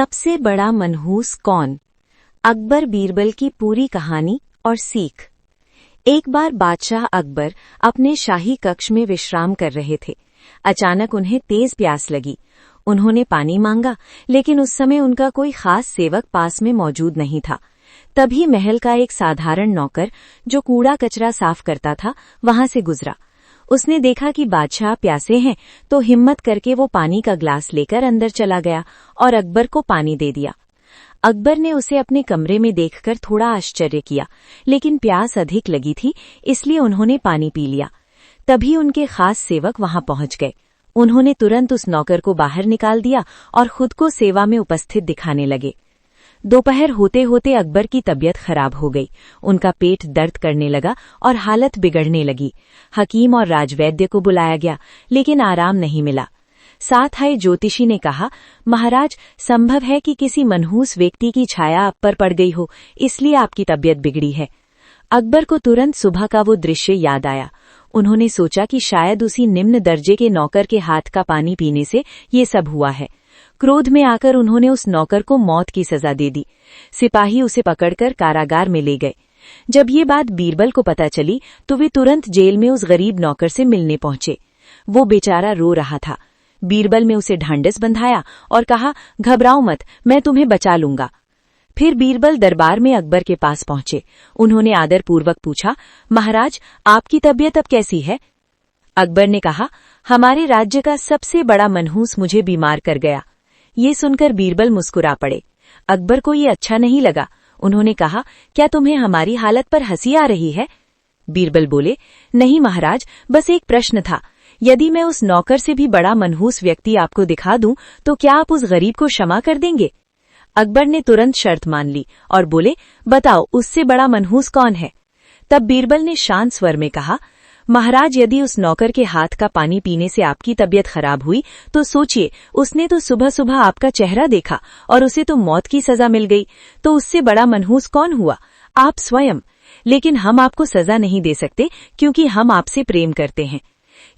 सबसे बड़ा मनहूस कौन? अकबर बीरबल की पूरी कहानी और सीख। एक बार बादशाह अकबर अपने शाही कक्ष में विश्राम कर रहे थे। अचानक उन्हें तेज प्यास लगी। उन्होंने पानी मांगा, लेकिन उस समय उनका कोई खास सेवक पास में मौजूद नहीं था। तभी महल का एक साधारण नौकर, जो कूड़ा कचरा साफ करता था, वहां से गुजरा। उसने देखा कि बादशाह प्यासे हैं, तो हिम्मत करके वो पानी का ग्लास लेकर अंदर चला गया और अकबर को पानी दे दिया। अकबर ने उसे अपने कमरे में देखकर थोड़ा आश्चर्य किया, लेकिन प्यास अधिक लगी थी, इसलिए उन्होंने पानी पी लिया। तभी उनके खास सेवक वहां पहुंच गए। उन्होंने तुरंत उस नौकर को बाहर निकाल दिया और खुद को सेवा में उपस्थित दिखाने लगे। दोपहर होते होते अकबर की तबीयत खराब हो गई। उनका पेट दर्द करने लगा और हालत बिगड़ने लगी। हकीम और राजवैद्य को बुलाया गया, लेकिन आराम नहीं मिला। साथ आए ज्योतिषी ने कहा, महाराज, संभव है कि किसी मनहूस व्यक्ति की छाया आप पर पड़ गई हो, इसलिए आपकी तबीयत बिगड़ी है। अकबर को तुरंत सुबह का वो दृश्य याद आया। उन्होंने सोचा कि शायद उसी निम्न दर्जे के नौकर के हाथ का पानी पीने से ये सब हुआ है। क्रोध में आकर उन्होंने उस नौकर को मौत की सजा दे दी। सिपाही उसे पकड़कर कारागार में ले गए। जब ये बात बीरबल को पता चली, तो वे तुरंत जेल में उस गरीब नौकर से मिलने पहुंचे। वो बेचारा रो रहा था। बीरबल ने उसे ढांढस बंधाया और कहा, घबराओ मत, मैं तुम्हें बचा लूंगा। फिर बीरबल दरबार में अकबर के पास पहुंचे। उन्होंने आदरपूर्वक पूछा, महाराज, आपकी तबीयत अब कैसी है? अकबर ने कहा, हमारे राज्य का सबसे बड़ा मनहूस मुझे बीमार कर गया। ये सुनकर बीरबल मुस्कुरा पड़े। अकबर को ये अच्छा नहीं लगा। उन्होंने कहा, क्या तुम्हें हमारी हालत पर हंसी आ रही है? बीरबल बोले, नहीं महाराज, बस एक प्रश्न था। यदि मैं उस नौकर से भी बड़ा मनहूस व्यक्ति आपको दिखा दूं, तो क्या आप उस गरीब को क्षमा कर देंगे? अकबर ने तुरंत शर्त मान ली और बोले, बताओ, उससे बड़ा मनहूस कौन है? तब बीरबल ने शांत स्वर में कहा, महाराज, यदि उस नौकर के हाथ का पानी पीने से आपकी तबीयत खराब हुई, तो सोचिए, उसने तो सुबह सुबह आपका चेहरा देखा और उसे तो मौत की सजा मिल गई, तो उससे बड़ा मनहूस कौन हुआ? आप स्वयं। लेकिन हम आपको सजा नहीं दे सकते, क्योंकि हम आपसे प्रेम करते हैं।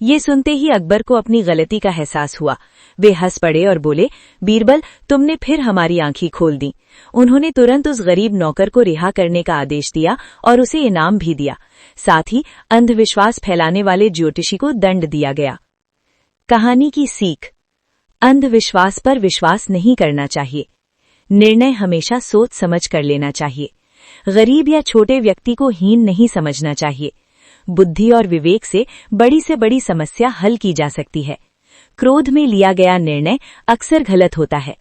ये सुनते ही अकबर को अपनी गलती का एहसास हुआ। वे हंस पड़े और बोले, बीरबल, तुमने फिर हमारी आंखें खोल दी। उन्होंने तुरंत उस गरीब नौकर को रिहा करने का आदेश दिया और उसे इनाम भी दिया। साथ ही अंधविश्वास फैलाने वाले ज्योतिषी को दंड दिया गया। कहानी की सीख। अंधविश्वास पर विश्वास नहीं करना चाहिए। निर्णय हमेशा सोच समझ कर लेना चाहिए। गरीब या छोटे व्यक्ति को हीन नहीं समझना चाहिए। बुद्धि और विवेक से बड़ी समस्या हल की जा सकती है। क्रोध में लिया गया निर्णय अक्सर गलत होता है।